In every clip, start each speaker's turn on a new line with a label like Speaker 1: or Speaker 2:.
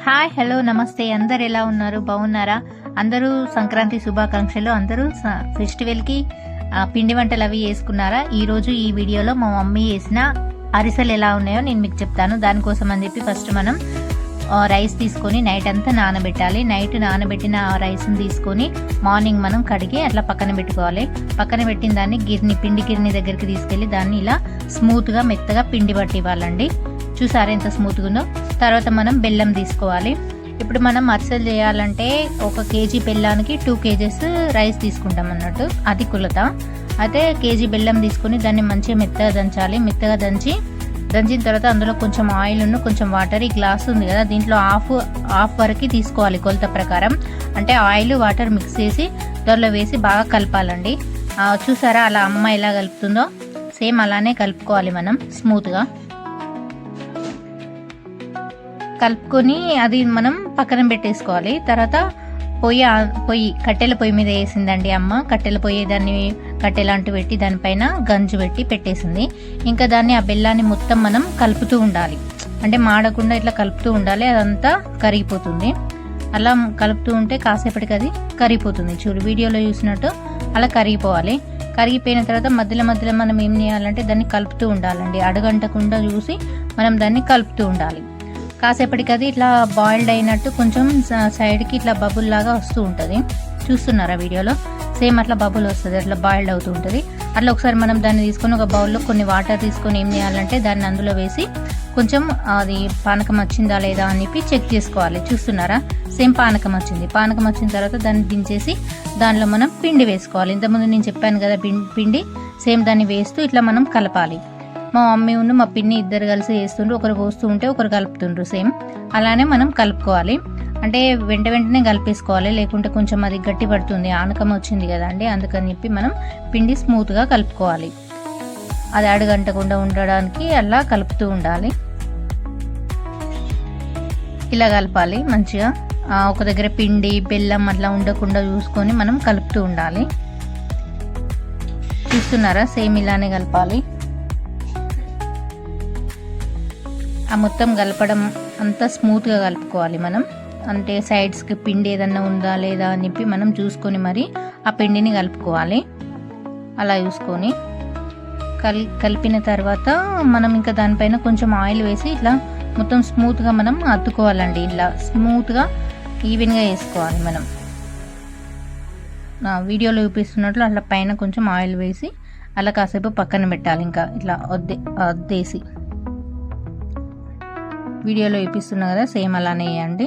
Speaker 1: Hi hello నమస్తే. అందరు ఎలా ఉన్నారు? బాగున్నారా? అందరూ సంక్రాంతి శుభాకాంక్షలు. అందరూ ఫెస్టివల్కి పిండి వంటలు అవి వేసుకున్నారా? ఈరోజు ఈ వీడియోలో మా మమ్మీ వేసిన అరిసెలు ఎలా ఉన్నాయో నేను మీకు చెప్తాను. దానికోసం అని చెప్పి ఫస్ట్ మనం రైస్ తీసుకొని నైట్ అంతా నానబెట్టాలి. నైట్ నానబెట్టిన రైస్ని తీసుకొని మార్నింగ్ మనం కడిగి అట్లా పక్కన పెట్టుకోవాలి. పక్కన పెట్టిన దాన్ని పిండి గిర్ని దగ్గరికి తీసుకెళ్ళి దాన్ని ఇలా స్మూత్గా మెత్తగా పిండి పట్టి ఇవ్వాలండి. చూసారా ఎంత స్మూత్గా ఉందో. తర్వాత మనం బెల్లం తీసుకోవాలి. ఇప్పుడు మనం అరిసెలు చేయాలంటే 1 కేజీ బెల్లానికి 2 kgs రైస్ తీసుకుంటాం అన్నట్టు, అది కొలత. అయితే కేజీ బెల్లం తీసుకొని దాన్ని మంచిగా మెత్తగా దంచాలి. మెత్తగా దంచిన తర్వాత అందులో కొంచెం ఆయిల్ కొంచెం వాటర్, ఈ గ్లాస్ ఉంది కదా దీంట్లో హాఫ్ వరకు తీసుకోవాలి కొలత ప్రకారం. అంటే ఆయిల్ వాటర్ మిక్స్ చేసి దానిలో వేసి బాగా కలపాలండి. చూసారా అలా అమ్మ ఎలా కలుపుతుందో సేమ్ అలానే కలుపుకోవాలి మనం స్మూత్గా. కలుపుకొని అది మనం పక్కన పెట్టేసుకోవాలి. తర్వాత కట్టెల పొయ్యి మీద వేసిందండి అమ్మ. కట్టెల పొయ్యి దాన్ని కట్టెలాంటి పెట్టి దానిపైన గంజు పెట్టి పెట్టేసింది. ఇంకా దాన్ని ఆ బెల్లాన్ని మొత్తం మనం కలుపుతూ ఉండాలి. అంటే మాడకుండా ఇట్లా కలుపుతూ ఉండాలి, అదంతా కరిగిపోతుంది. అలా కలుపుతూ ఉంటే కాసేపటికి అది కరిగిపోతుంది. చూడు వీడియోలో చూసినట్టు అలా కరిగిపోవాలి. కరిగిపోయిన తర్వాత మధ్యలో మనం ఏం చేయాలంటే దాన్ని కలుపుతూ ఉండాలండి. అడుగంటకుండా చూసి మనం దాన్ని కలుపుతూ ఉండాలి. కాసేపటికి అది ఇట్లా బాయిల్డ్ అయినట్టు కొంచెం సైడ్కి ఇట్లా బబుల్ లాగా వస్తూ ఉంటుంది. చూస్తున్నారా వీడియోలో? సేమ్ అట్లా బబుల్ వస్తుంది, అట్లా బాయిల్డ్ అవుతూ ఉంటుంది. అట్లా ఒకసారి మనం దాన్ని తీసుకొని ఒక బౌల్లో కొన్ని వాటర్ తీసుకొని ఏం చేయాలంటే దాన్ని అందులో వేసి కొంచెం అది పానకం వచ్చిందా లేదా అని చెప్పి చెక్ చేసుకోవాలి. చూస్తున్నారా? సేమ్ పానకం వచ్చింది. పానకం వచ్చిన తర్వాత దాన్ని దించేసి దానిలో మనం పిండి వేసుకోవాలి. ఇంతకుముందు నేను చెప్పాను కదా పిండి, సేమ్ దాన్ని వేస్తూ ఇట్లా మనం కలపాలి. మా మమ్మీ మా పిన్ని ఇద్దరు కలిసి వేస్తుండ్రు. ఒకరు పోస్తూ ఉంటే ఒకరు కలుపుతుండ్రు. సేమ్ అలానే మనం కలుపుకోవాలి. అంటే వెంటనే కలిపేసుకోవాలి, లేకుంటే కొంచెం అది గట్టి పడుతుంది. ఆనకం వచ్చింది కదా అండి, అందుకని చెప్పి మనం పిండి స్మూత్గా కలుపుకోవాలి. అది అడుగంటకుండా ఉండడానికి అలా కలుపుతూ ఉండాలి. ఇలా కలపాలి మంచిగా. ఒక దగ్గర పిండి బెల్లం అట్లా ఉండకుండా చూసుకొని మనం కలుపుతూ ఉండాలి. చూస్తున్నారా? సేమ్ ఇలానే కలపాలి. ఆ మొత్తం కలపడం అంతా స్మూత్గా కలుపుకోవాలి మనం. అంటే సైడ్స్కి పిండి ఏదన్నా ఉందా లేదా అని చెప్పి మనం చూసుకొని మరి ఆ పిండిని కలుపుకోవాలి. అలా చూసుకొని కలిపిన తర్వాత మనం ఇంకా దానిపైన కొంచెం ఆయిల్ వేసి ఇట్లా మొత్తం స్మూత్గా మనం అద్దుకోవాలండి. ఇలా స్మూత్గా ఈవెన్గా వేసుకోవాలి మనం. వీడియోలో చూపిస్తున్నట్లు అట్లా పైన కొంచెం ఆయిల్ వేసి అలా కాసేపు పక్కన పెట్టాలి. ఇంకా ఇట్లా అద్దేసి వీడియోలో చూపిస్తున్నా కదా సేమ్ అలానే వేయండి.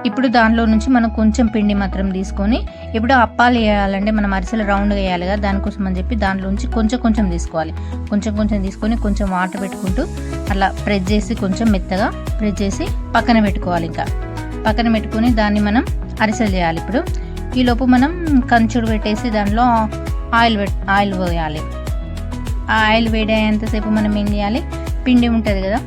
Speaker 1: ఇప్పుడు దానిలో నుంచి మనం కొంచెం పిండి మాత్రం తీసుకొని ఇప్పుడు అప్పాలు వేయాలంటే మనం అరిసెలు రౌండ్గా వేయాలి కదా, దానికోసం అని చెప్పి దాంట్లోంచి కొంచెం తీసుకోవాలి. కొంచెం తీసుకొని కొంచెం వాటర్ పెట్టుకుంటూ అలా ప్రెస్ చేసి కొంచెం మెత్తగా ప్రెస్ చేసి పక్కన పెట్టుకోవాలి. ఇంకా పక్కన పెట్టుకొని దాన్ని మనం అరిసెలు చేయాలి. ఇప్పుడు ఈలోపు మనం కంచుడు పెట్టేసి దానిలో ఆయిల్ పోయాలి. ఆ ఆయిల్ వేడయ్యేంతసేపు మనం ఏం చేయాలి, పిండి ఉంటుంది కదా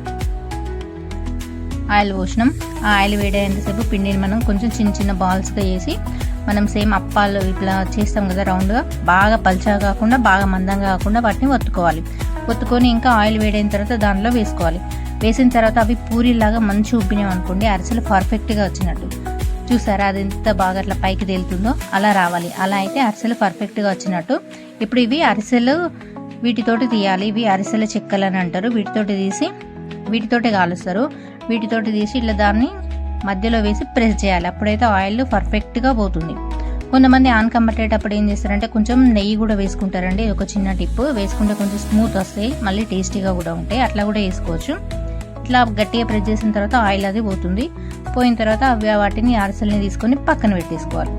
Speaker 1: ఆయిల్ పోసినాం, ఆ ఆయిల్ వేడేంతసేపు పిండిని మనం కొంచెం చిన్న బాల్స్గా వేసి మనం సేమ్ అప్పాలు ఇట్లా చేస్తాం కదా రౌండ్గా, బాగా పల్చగా కాకుండా బాగా మందంగా కాకుండా వాటిని ఒత్తుకొని ఇంకా ఆయిల్ వేడైన తర్వాత దానిలో వేసుకోవాలి. వేసిన తర్వాత అవి పూరీలాగా మంచి ఉబ్బినాం అనుకోండి, అరిసెలు పర్ఫెక్ట్గా వచ్చినట్టు. చూసారా అది ఎంత బాగా అట్లా పైకి తేలుతుందో అలా రావాలి. అలా అయితే అరిసెలు పర్ఫెక్ట్గా వచ్చినట్టు. ఇప్పుడు ఇవి అరిసెలు వీటితోటి తీయాలి. ఇవి అరిసెల చెక్కలు అని అంటారు. వీటితోటి కాలుస్తారు. వీటితోటి తీసి ఇట్లా దాన్ని మధ్యలో వేసి ప్రెస్ చేయాలి. అప్పుడైతే ఆయిల్ పర్ఫెక్ట్గా పోతుంది. కొంతమంది ఆనకం పట్టేటప్పుడు ఏం చేస్తారంటే కొంచెం నెయ్యి కూడా వేసుకుంటారండి. ఒక చిన్న టిప్, వేసుకుంటే కొంచెం స్మూత్ వస్తాయి, మళ్ళీ టేస్టీగా కూడా ఉంటాయి. అట్లా కూడా వేసుకోవచ్చు. ఇట్లా గట్టిగా ప్రెస్ చేసిన తర్వాత ఆయిల్ అది పోతుంది. పోయిన తర్వాత వాటిని అరిసెల్ని తీసుకొని పక్కన పెట్టేసుకోవాలి.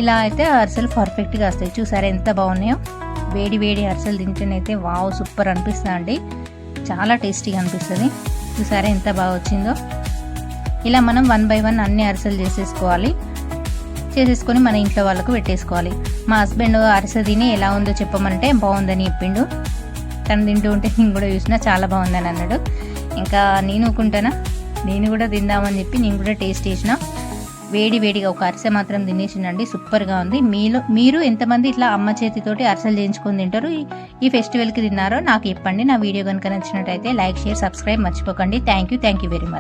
Speaker 1: ఇలా అయితే అరిసెలు పర్ఫెక్ట్గా వస్తాయి. చూసారా ఎంత బాగున్నాయో? వేడి అరిసెలు తింటేనైతే వావ్ సూపర్ అనిపిస్తుంది అండి. చాలా టేస్టీగా అనిపిస్తుంది. చూసారా ఎంత బాగా వచ్చిందో? ఇలా మనం 1 by 1 అన్ని అరిసెలు చేసేసుకొని మన ఇంట్లో వాళ్ళకు పెట్టేసుకోవాలి. మా హస్బెండ్ అరిసె తిని ఎలా ఉందో చెప్పమంటే బాగుందని చెప్పిండు. తను తింటూ ఉంటే నేను కూడా చూసినా చాలా బాగుందని అన్నాడు. ఇంకా నేను కూడా తిందామని చెప్పి నేను కూడా టేస్ట్ చేసిన. వేడి వేడిగా ఒక అరిసె మాత్రం తినేసిండండి. సూపర్గా ఉంది. మీరు ఎంతమంది ఇట్లా అమ్మ చేతితోటి అరిసెలు చేయించుకొని తింటారు, ఈ ఫెస్టివల్కి తిన్నారో నాకు చెప్పండి. నా వీడియో కనుక నచ్చినట్టయితే లైక్, షేర్, సబ్స్క్రైబ్ మర్చిపోకండి. Thank you very much.